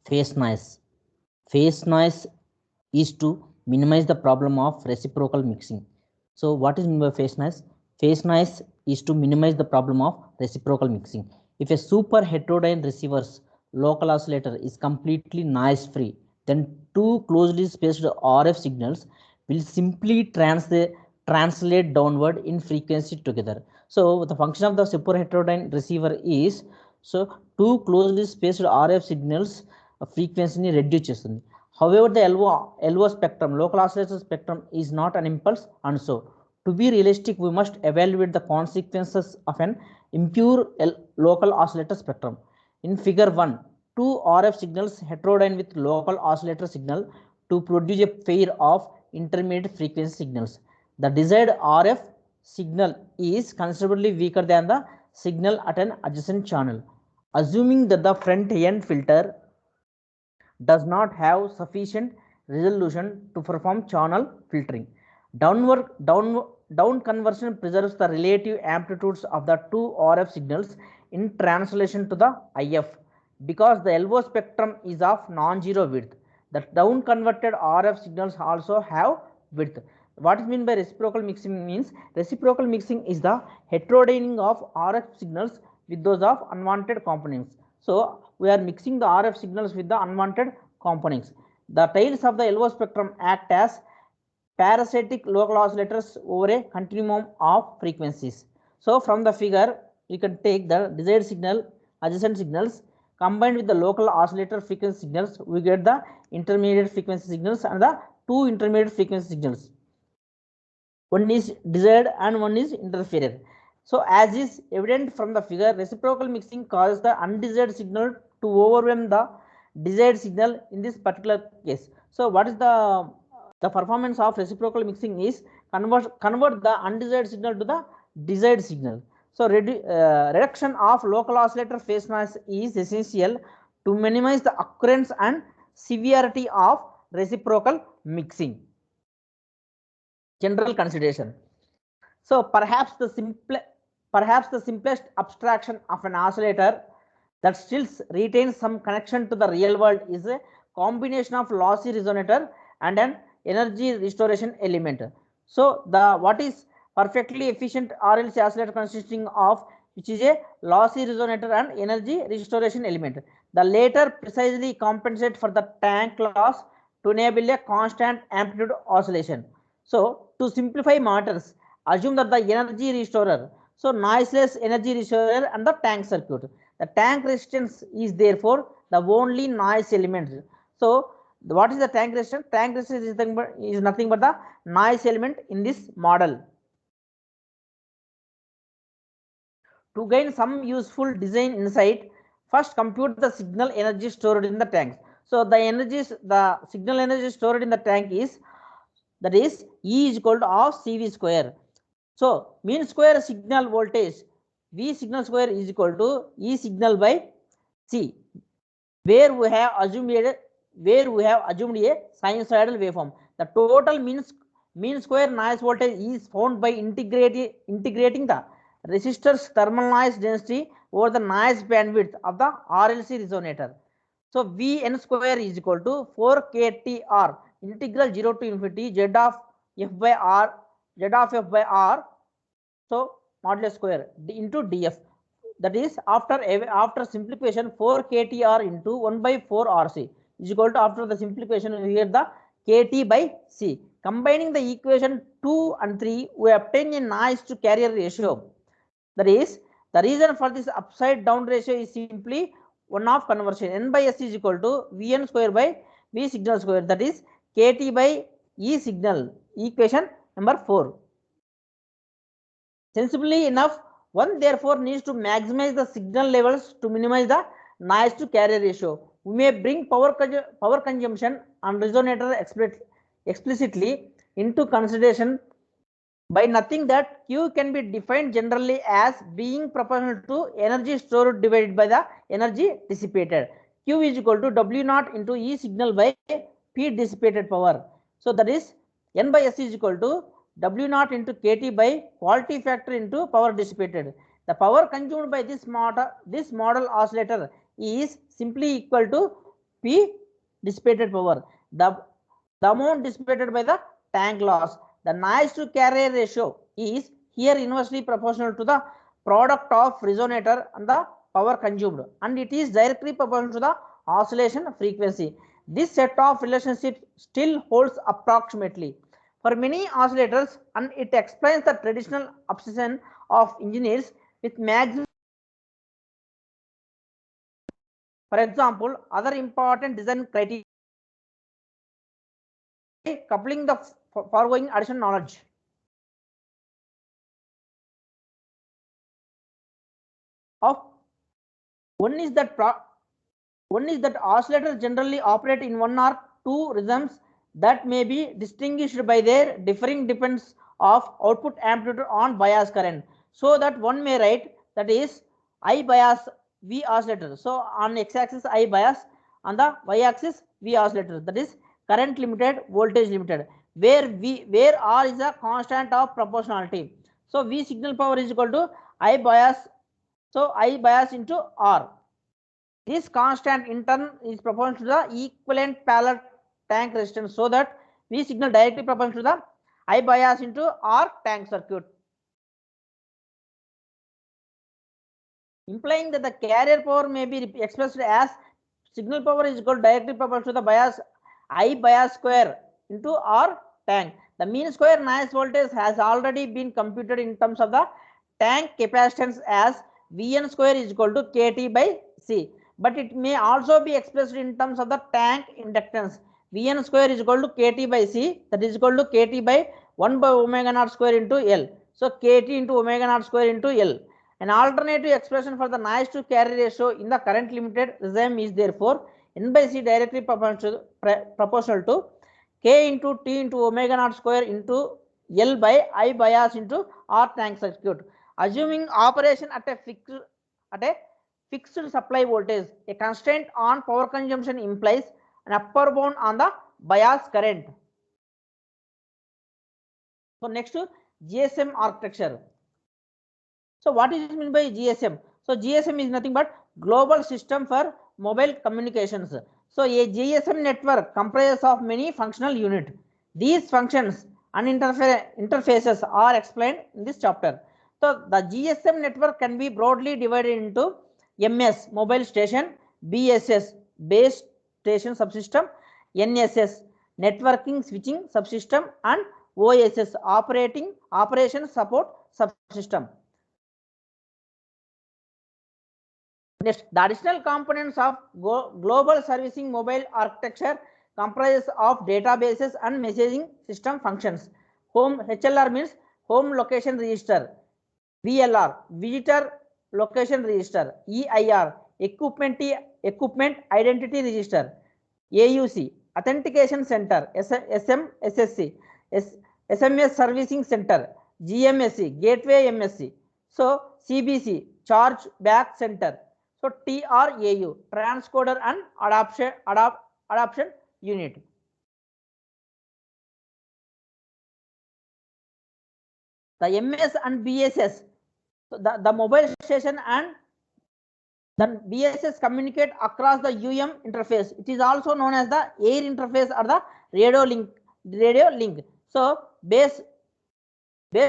Phase noise. Phase noise is to minimize the problem of reciprocal mixing. So what is meant by phase noise? Phase noise is to minimize the problem of reciprocal mixing. If a super heterodyne receiver's local oscillator is completely noise free, then two closely spaced RF signals will simply translate downward in frequency together. So the function of the super heterodyne receiver is, so two closely spaced RF signals frequency reduce చేస్తుంది. However, the LO spectrum, local oscillator spectrum, is not an impulse, and so to be realistic, we must evaluate the consequences of an impure local oscillator spectrum. In figure 1, two RF signals heterodyne with local oscillator signal to produce a pair of intermediate frequency signals. The desired RF signal is considerably weaker than the signal at an adjacent channel. Assuming that the front end filter does not have sufficient resolution to perform channel filtering, down conversion preserves the relative amplitudes of the two RF signals in translation to the IF. Because the LO spectrum is of non-zero width, the down converted RF signals also have width. What is meant by reciprocal mixing means, reciprocal mixing is the heterodyning of RF signals with those of unwanted components. So we are mixing the RF signals with the unwanted components. The tails of the LO spectrum act as parasitic local oscillators over a continuum of frequencies. So from the figure, you can take the desired signal, adjacent signals, combined with the local oscillator frequency signals, we get the intermediate frequency signals and the two intermediate frequency signals. One is desired and one is interferer. So as is evident from the figure, reciprocal mixing causes the undesired signal to overwhelm the desired signal in this particular case. So what is the performance of reciprocal mixing is convert the undesired signal to the desired signal. So reduction of local oscillator phase noise is essential to minimize the occurrence and severity of reciprocal mixing. General consideration. So perhaps the simplest abstraction of an oscillator that still retains some connection to the real world is a combination of lossy resonator and an energy restoration element. So the what is perfectly efficient RLC oscillator consisting of, which is a lossy resonator and energy restoration element. The latter precisely compensate for the tank loss to enable a constant amplitude oscillation. So to simplify matters, assume that the energy restorer, so noiseless energy restorer and the tank circuit. The tank resistance is therefore the only noise element. So what is the tank resistance? Tank resistance is nothing but the noise element in this model. To gain some useful design insight, first compute the signal energy stored in the tanks. So the signal energy stored in the tank is, that is, E is equal to of CV square. So mean square signal voltage V signal square is equal to E signal by C, where we have assumed a sinusoidal waveform. The total mean square noise voltage is found by integrating the resistor's thermal noise density over the noise bandwidth of the RLC resonator. So Vn square is equal to 4 kTr integral 0 to infinity z of f by r, so modulus square into df. That is, after simplification, 4 kTr into 1 by 4 rc is equal to, after the simplification we get the kt by c. Combining the equation 2 and 3, we obtain a noise to carrier ratio. That is, the reason for this upside down ratio is simply one of conversion. N by s is equal to Vn square by V signal square, that is kt by E signal, equation number 4. Sensibly enough, one therefore needs to maximize the signal levels to minimize the noise to carrier ratio. We may bring power consumption and resonator explicitly into consideration by nothing that Q can be defined generally as being proportional to energy stored divided by the energy dissipated. Q is equal to W naught into E signal by P dissipated power. So that is, N by S is equal to W naught into KT by quality factor into power dissipated. The power consumed by this model oscillator is simply equal to P dissipated power. The amount dissipated by the tank loss. The noise to carrier ratio is here inversely proportional to the product of resonator and the power consumed, and it is directly proportional to the oscillation frequency. This set of relationships still holds approximately for many oscillators, and it explains the traditional obsession of engineers with maximum. For example, other important design criteria coupling the foregoing additional knowledge. Of one is that oscillators generally operate in one or two rhythms that may be distinguished by their differing depends of output amplitude on bias current. So that one may write that is I bias V oscillator. So on x-axis I bias, on the y-axis V oscillator, that is current limited, voltage limited, where R is a constant of proportionality. So V signal power is equal to I bias. So I bias into R. This constant in turn is proportional to the equivalent parallel tank resistance, so that V signal directly proportional to the I bias into R tank circuit, implying that the carrier power may be expressed as signal power is equal directly proportional to the bias I bias square into R tank. The mean square noise voltage has already been computed in terms of the tank capacitance as Vn square is equal to Kt by C. But it may also be expressed in terms of the tank inductance. Vn square is equal to Kt by C, that is equal to Kt by 1 by omega naught square into L. So Kt into omega naught square into L. An alternative expression for the noise to carrier ratio in the current limited regime is therefore N by C directly proportional to K into T into omega naught square into L by I bias into R tank circuit. Assuming operation at a fixed supply voltage, a constraint on power consumption implies an upper bound on the bias current. So next, GSM architecture. So what is meant by GSM? So GSM is nothing but global system for mobile communications. So a GSM network comprises of many functional units. These functions and interfaces are explained in this chapter. So the GSM network can be broadly divided into MS mobile station, BSS base station subsystem, NSS networking switching subsystem, and OSS operation support subsystem. Next, the additional components of global servicing mobile architecture comprises of databases and messaging system functions. Home HLR means home location register, VLR visitor location register, EIR equipment identity register, AUC authentication center, SMSSC SMS servicing center, GMSC gateway MSC. So CBC charge back center. So TRAU transcoder and adaptation unit. The MS and BSS, so the mobile station and then BSS communicate across the interface. It is also known as the air interface or the radio link. So base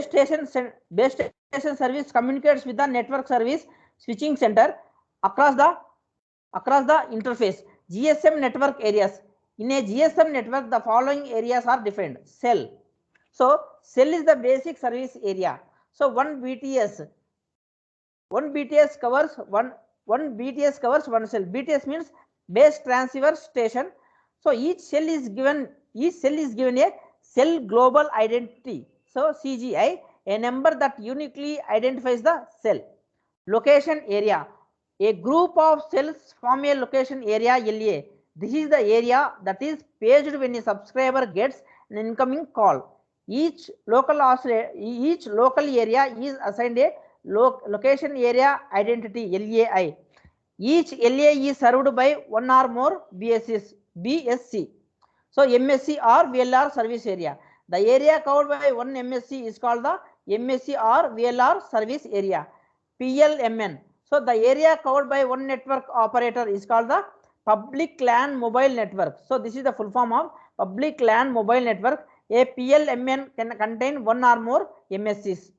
station service communicates with the network service switching center across the interface. GSM network areas. In a GSM network, the following areas are defined. Cell. So cell is the basic service area. So one BTS covers one cell. BTS means base transceiver station. So each cell is given a cell global identity. So CGI, a number that uniquely identifies the cell. Location area. A group of cells form a location area LA. This is the area that is paged when a subscriber gets an incoming call. Each local area is assigned a location area identity LAI. Each LA is served by one or more BSC. So MSC or VLR service area. The area covered by one MSC is called the MSC or VLR service area. PLMN. So the area covered by one network operator is called the public LAN mobile network. So this is the full form of public LAN mobile network. A PLMN can contain one or more MSCs.